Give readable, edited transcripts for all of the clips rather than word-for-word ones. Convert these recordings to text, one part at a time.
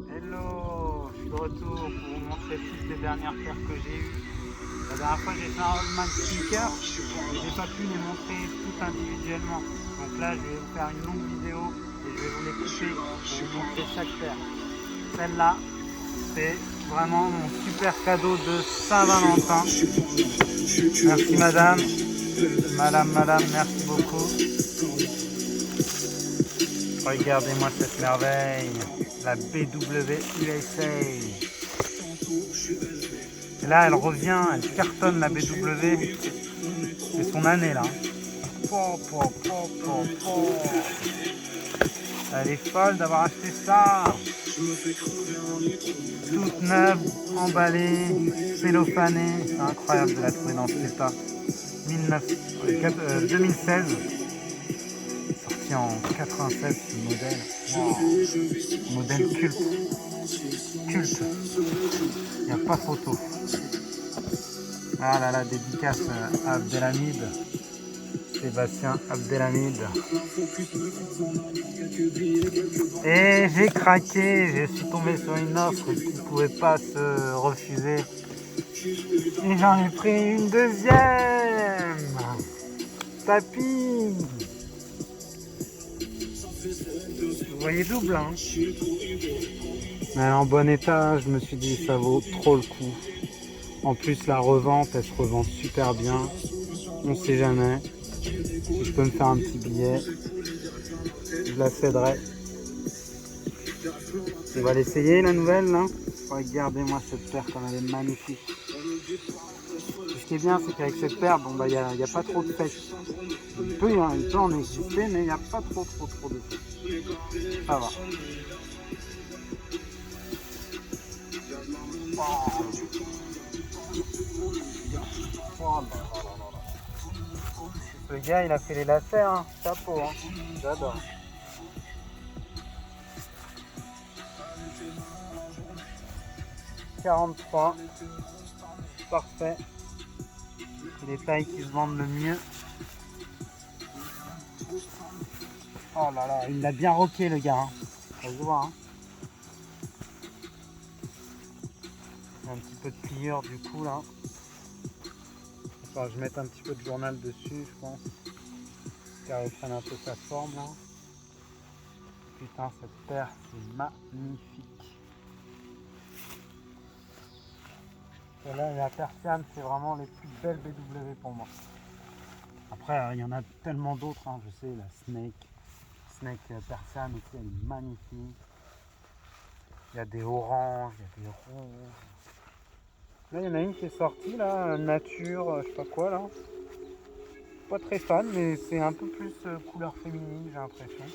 Hello, je suis de retour pour vous montrer toutes les dernières paires que j'ai eues. La dernière fois j'ai fait un Oldman sneaker et j'ai pas pu les montrer toutes individuellement. Donc là je vais vous faire une longue vidéo et je vais vous les couper pour vous montrer chaque paire. Celle-là, c'est vraiment mon super cadeau de Saint-Valentin. Merci madame. Madame, merci beaucoup. Regardez-moi cette merveille, la BW USA. Et là, elle revient, elle cartonne la BW. C'est son année là. Elle est folle d'avoir acheté ça. Toute neuve, emballée, cellophanée. C'est incroyable de la trouver dans cet état. 2016. Sorti en 96 ce modèle. Wow. Modèle culte. Culte. Il n'y a pas photo. Ah là là, dédicace à Abdelhamid. Sébastien Abdelhamid. Et j'ai craqué, je suis tombé sur une offre qui ne pouvait pas se refuser. Et j'en ai pris une deuxième. Tapis. Vous voyez double, hein. Mais elle est en bon état, je me suis dit ça vaut trop le coup. En plus la revente, elle se revend super bien. On sait jamais. Si je peux me faire un petit billet, je la céderai. On va l'essayer la nouvelle là. Regardez-moi cette paire comme elle est magnifique. Ce qui est bien, c'est qu'avec cette paire, bon, il n'y a pas trop de fêtes. Il peut en exister, mais il n'y a pas trop de fêtes. Ça va. Le gars, il a fait les lacets, hein. Chapeau, hein. J'adore. « 43, parfait. Les tailles qui se vendent le mieux. Oh là là, il l'a bien rocké le gars, hein. Ça se voit, hein. Il y a un petit peu de pliure du coup là. Enfin, je vais mettre un petit peu de journal dessus, je pense. Car elle prenne un peu sa forme là. Putain, cette paire, c'est magnifique. Et là, la Persiane, c'est vraiment les plus belles BW pour moi. Après, il y en a tellement d'autres, hein, je sais, la Snake Persiane aussi, elle est magnifique. Il y a des oranges, il y a des rouges. Là, il y en a une qui est sortie, là, nature, je sais pas quoi, là. Pas très fan, mais c'est un peu plus couleur féminine, j'ai l'impression.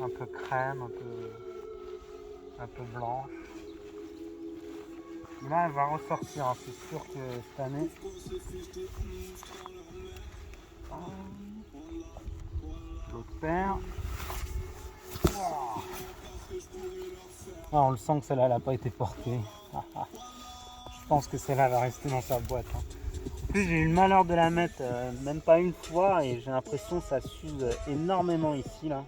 Un peu crème, un peu blanche. Mais là, elle va ressortir, hein, c'est sûr que cette année. L'autre paire. Wow. Ah, on le sent que celle-là n'a pas été portée. Je pense que celle-là va rester dans sa boîte, hein. En plus, j'ai eu le malheur de la mettre même pas une fois et j'ai l'impression que ça s'use énormément ici là.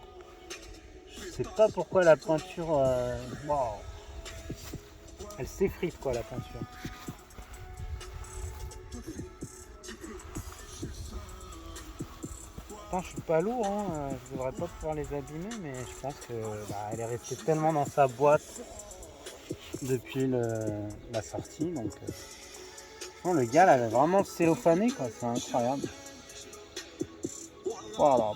Je sais pas pourquoi la peinture, wow. Elle s'effrite quoi la peinture. Pourtant, je suis pas lourd, hein. Je devrais pas pouvoir les abîmer, mais je pense que elle est restée tellement dans sa boîte depuis la sortie, donc. Bon, le gars là, il est vraiment cellophané quoi, c'est incroyable. Voilà.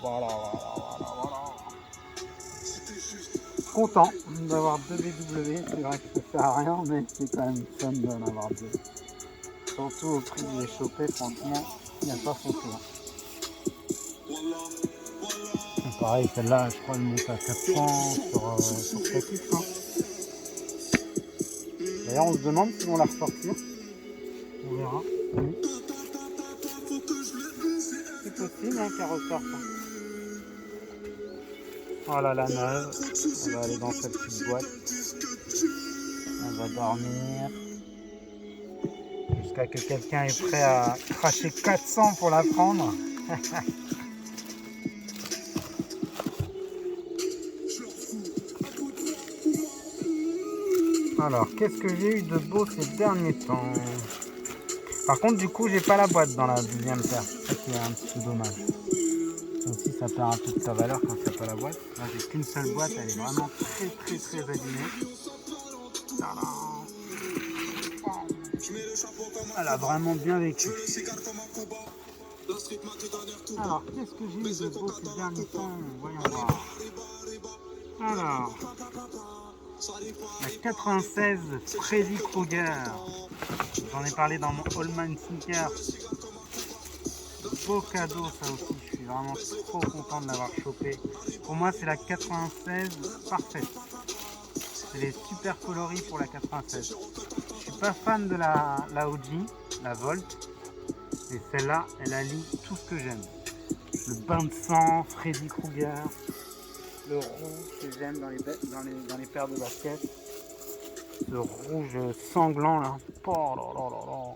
Content d'avoir deux BW, c'est vrai que ça sert à rien, mais c'est quand même fun d'en avoir deux. Surtout au prix de les choper, franchement, il n'y a pas photo. Pareil, celle-là, je crois qu'elle monte à 400 sur 7X. Hein. D'ailleurs, on se demande si on la ressortir. On verra. Oui. C'est possible hein, qu'elle ressorte. Hein. Voilà la neuve. Elle va aller dans cette petite boîte. Elle va dormir. Jusqu'à que quelqu'un est prêt à cracher 400 pour la prendre. Alors, qu'est-ce que j'ai eu de beau ces derniers temps? Par contre, du coup, j'ai pas la boîte dans la deuxième paire. C'est ça qui est un petit peu dommage. Ça aussi, ça perd un peu de sa valeur quand il n'y a pas la boîte. Là, j'ai qu'une seule boîte, elle est vraiment très abîmée. Elle a vraiment bien vécu. Alors, qu'est-ce que j'ai eu de beau ces derniers temps? Voyons voir. Alors, la 96 Freddy Krueger. J'en ai parlé dans mon Allman Sneaker. Beau cadeau ça aussi, je suis vraiment trop content de l'avoir chopé. Pour moi c'est la 96 parfaite. C'est les super coloris pour la 96. Je suis pas fan de la OG, la Volt. Et celle-là, elle allie tout ce que j'aime. Le bain de sang, Freddy Krueger, le rouge que j'aime dans les paires de baskets. Le rouge sanglant là. Oh là là là là.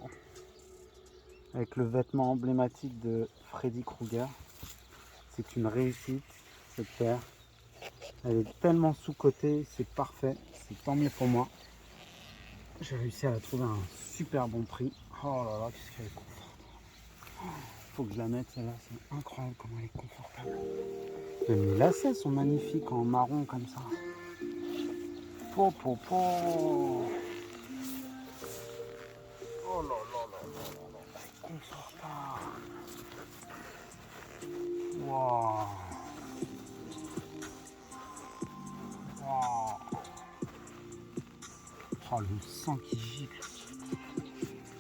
Avec le vêtement emblématique de Freddy Krueger. C'est une réussite cette paire. Elle est tellement sous-cotée, c'est parfait. C'est tant mieux pour moi. J'ai réussi à la trouver à un super bon prix. Oh là là, qu'est-ce qu'elle est confortable. Faut que je la mette celle-là, c'est incroyable comment elle est confortable. Même les lacets sont magnifiques en marron comme ça. Po, po, po. Oh là là là là là là, elle est confortable. Wow. Wow. Oh, le sang qui gicle.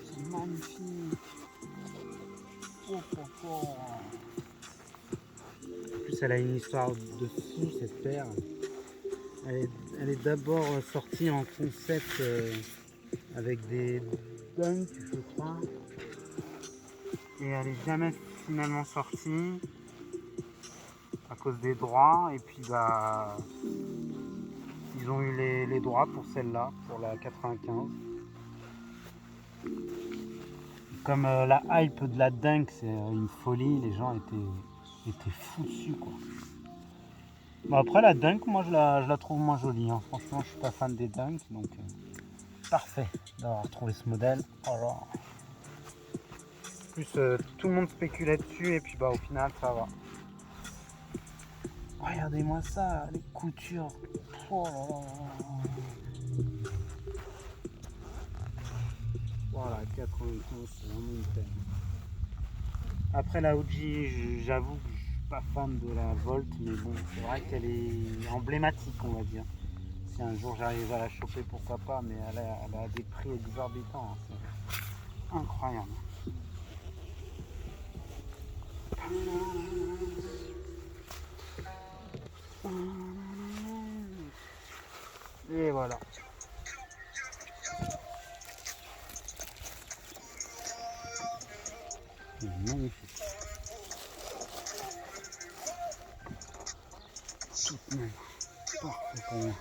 C'est magnifique. Oh, oh, oh. En plus, elle a une histoire dessus, cette paire. Elle est d'abord sortie en concept avec des dunks, je crois. Et elle n'est jamais finalement sortie à cause des droits. Et puis, bah, ils ont eu les droits pour celle-là, pour la 95. Comme la hype de la dunk, c'est une folie, les gens étaient fous dessus, quoi. Bon, après la dunk, moi je la trouve moins jolie, hein. Franchement je suis pas fan des dunks, donc parfait d'avoir trouvé ce modèle. Oh là. En plus tout le monde spéculait dessus et puis bah au final ça va. Regardez-moi ça, les coutures. Oh là là. Voilà, 95, c'est vraiment une peine. Après la OG, j'avoue que je suis pas fan de la Volt, mais bon, c'est vrai qu'elle est emblématique, on va dire. Si un jour j'arrive à la choper, pourquoi pas, mais elle a des prix exorbitants, hein. C'est incroyable. Et voilà. C'est magnifique. Toute neuve. Parfait pour moi.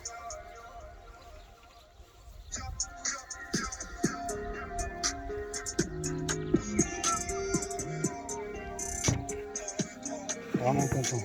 Vraiment content.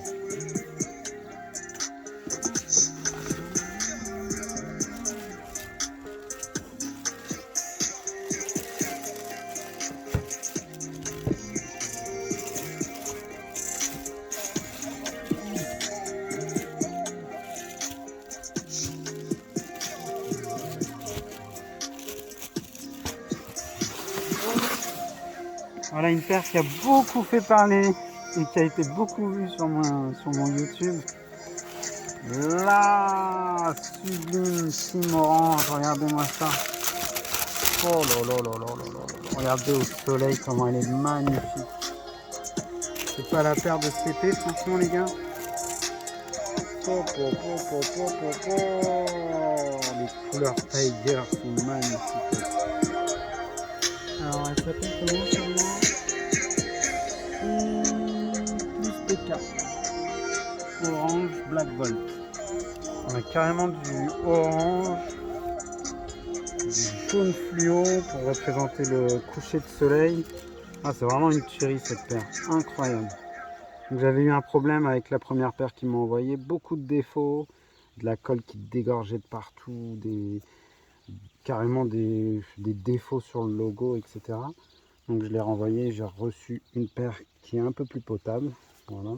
Voilà une paire qui a beaucoup fait parler et qui a été beaucoup vue sur mon YouTube. La sublime Team Orange, regardez-moi ça. Oh là là là là là là. Regardez au soleil comment elle est magnifique. C'est pas la paire de cet été, franchement les gars. Les couleurs Tiger sont magnifiques. Alors elle s'appelle comment celle-là? Plus PK. Orange Black Volt. On a carrément du orange, du jaune fluo pour représenter le coucher de soleil. Ah, c'est vraiment une tuerie cette paire, incroyable. J'avais eu un problème avec la première paire qu'ils m'ont envoyé, beaucoup de défauts, de la colle qui dégorgeait de partout, carrément des défauts sur le logo, etc. Donc je l'ai renvoyé, j'ai reçu une paire qui est un peu plus potable. Voilà.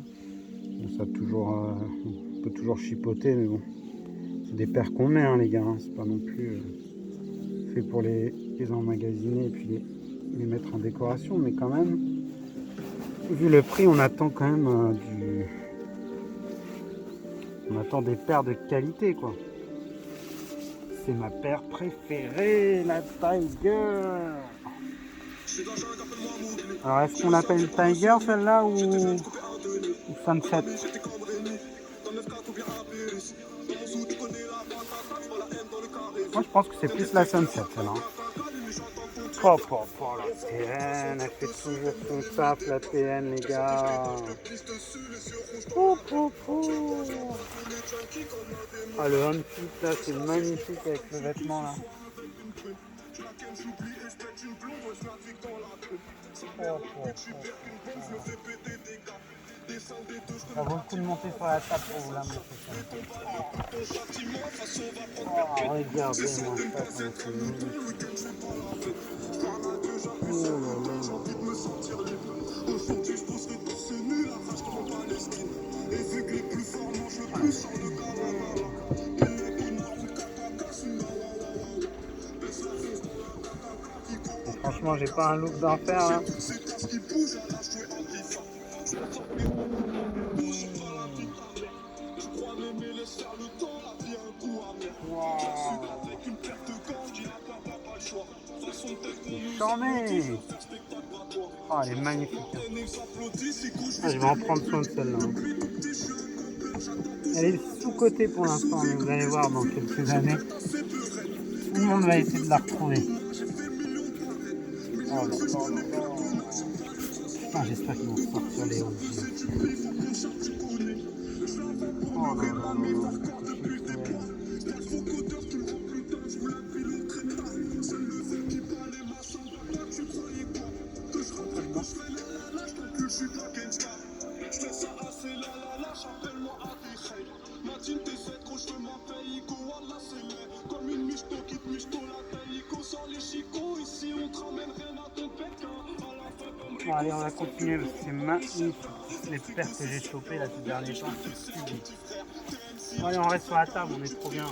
Ça toujours, on peut toujours chipoter, mais bon. C'est des paires qu'on met, hein, les gars. Hein. C'est pas non plus fait pour les emmagasiner et puis les mettre en décoration, mais quand même, vu le prix, on attend quand même on attend des paires de qualité, quoi. C'est ma paire préférée, la Tiger. Alors, est-ce qu'on l'appelle Tiger celle-là ou Sunset? Moi, je pense que c'est plus la Sunset, celle-là. Oh, la TN, elle fait toujours son taf, la TN, les gars. Ah, le handfit, là, c'est magnifique avec le vêtement, là. Ça vaut le coup de monter sur la table pour vous la montrer. Oh, regardez-moi ça, comme c'est magnifique. Oh là là. Franchement, j'ai pas un look d'enfer. Hein. Charmé. Oh, elle est magnifique. Ah, je vais en prendre soin de celle-là. Elle est sous-cotée pour l'instant, mais vous allez voir dans quelques années. Tout le monde va essayer de la retrouver. Oh là là là là. Putain, j'espère qu'ils vont sortir les hauts. Oh là là là là. Bon, allez, on va continuer parce que c'est magnifique. Les paires que j'ai chopées là ces derniers temps, c'est sublime. Bon, allez, on reste sur la table, on est trop bien.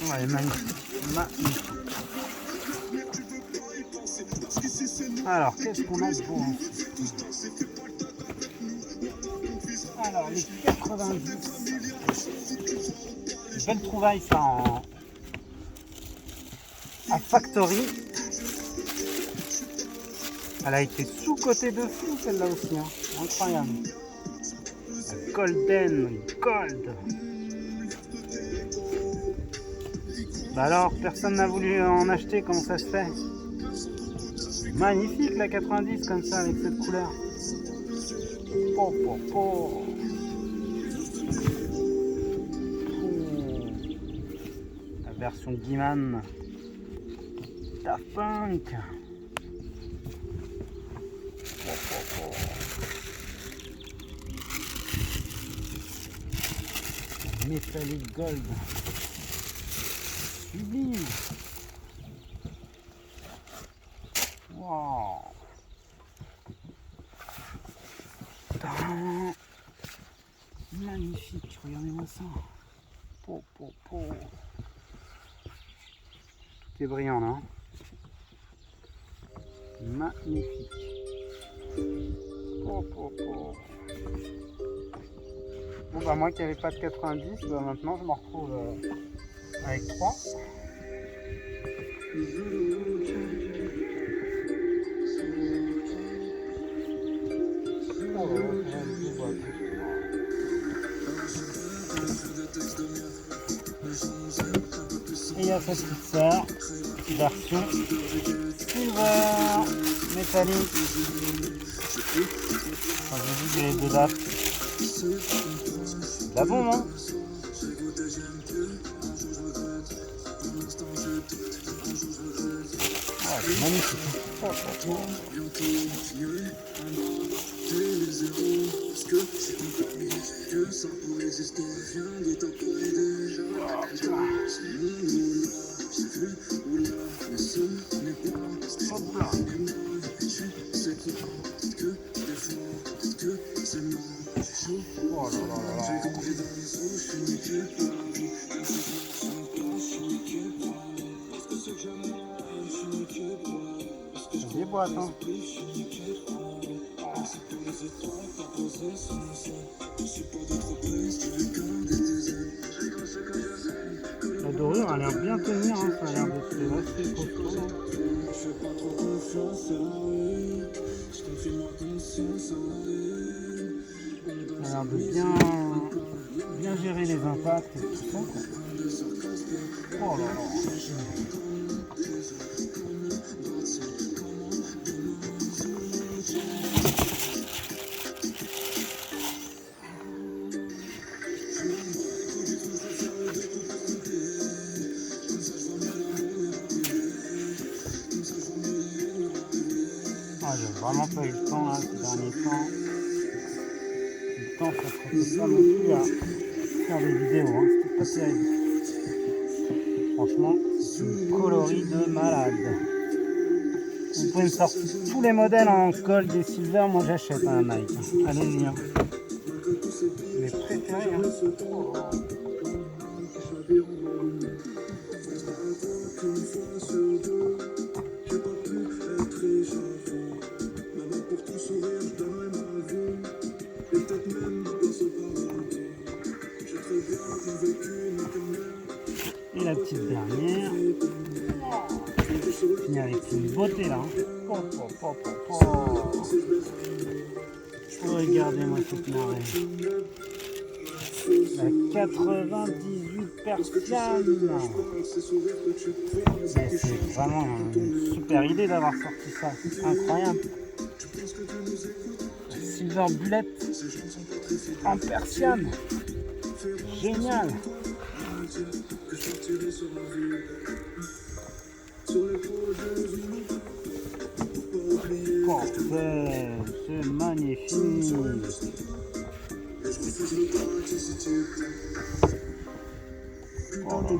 Oh, elle est magnifique. Magnifique. Alors, qu'est-ce qu'on a de beau ici? Alors, les 90. Belle trouvaille, ça, en factory. Elle a été sous-cotée de fou, celle-là aussi. Hein. Incroyable. La Golden Gold. Bah alors, personne n'a voulu en acheter, comment ça se fait? Magnifique la 90 comme ça, avec cette couleur. La version Guiman Daft Punk. Metallic Gold. Sublime. Wow. Magnifique, regardez-moi ça. C'est brillant là. Magnifique. Bon bah moi qui n'avais pas de 90, bah maintenant je me retrouve avec 3. Et il y a cette petite sœur, version silver, métallique. Enfin, j'ai vu les deux dates. C'est la bombe, hein. Oh c'est magnifique. Oh, oh, oh. Hop là. Oh là là là là. Des boîtes, hein. La dorure a l'air bien tenir, hein. Ça a l'air d'être assez costaud. Ça a l'air de bien gérer les impacts et tout ça, quoi. Oh là là. Ah, j'ai vraiment pas eu le temps là, ces derniers temps. Le temps, ça prête pas non plus à faire des vidéos, hein. C'était pas terrible. Franchement, c'est une coloris de malade. Vous pouvez me sortir tous les modèles en colle des Silver, moi j'achète un Nike. Allez-y. Hein. Mes préférés. Hein. Oh. Et la petite dernière. Finir avec une beauté là. Oh, oh, oh, oh, oh. Regardez-moi cette marée. La 98 persiennes. Mais c'est vraiment une super idée d'avoir sorti ça. C'est incroyable. Silver Bullet en persienne. Génial. Oh, c'est magnifique. Oh là là.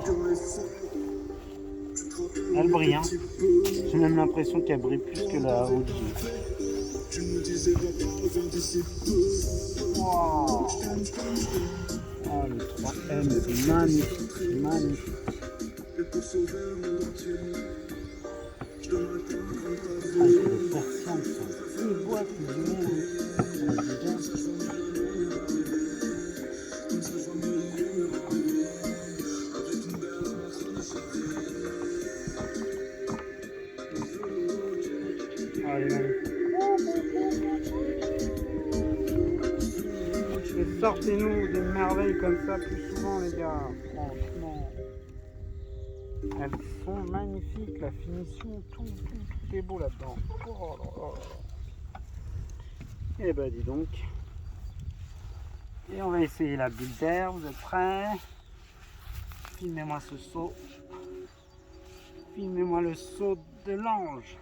Elle brille, hein. J'ai même l'impression qu'elle brille plus que la OG. Wow. Oh, le 3M, c'est magnifique, magnifique. Ah, les persiennes sont des boîtes du monde. Allez, allez. Et sortez-nous des merveilles comme ça plus souvent, les gars. Franchement. Elles sont magnifiques, la finition, tout est beau là-dedans. Oh là là. Et bah dis donc. Et on va essayer la bulle d'air, vous êtes prêts? Filmez-moi ce saut. Filmez-moi le saut de l'ange.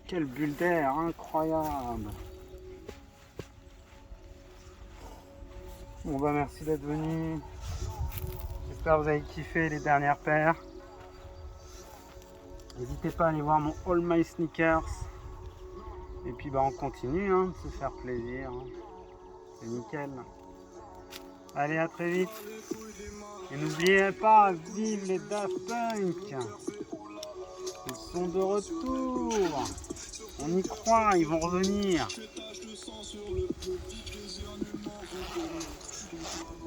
Quelle bulle d'air incroyable. Bon bah merci d'être venu. J'espère que vous avez kiffé les dernières paires. N'hésitez pas à aller voir mon All My Sneakers. Et puis bah on continue hein, de se faire plaisir. C'est nickel. Allez, à très vite. Et n'oubliez pas, vive les Daft Punk. Ils sont de retour. On y croit, ils vont revenir.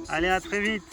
Allez, à très vite.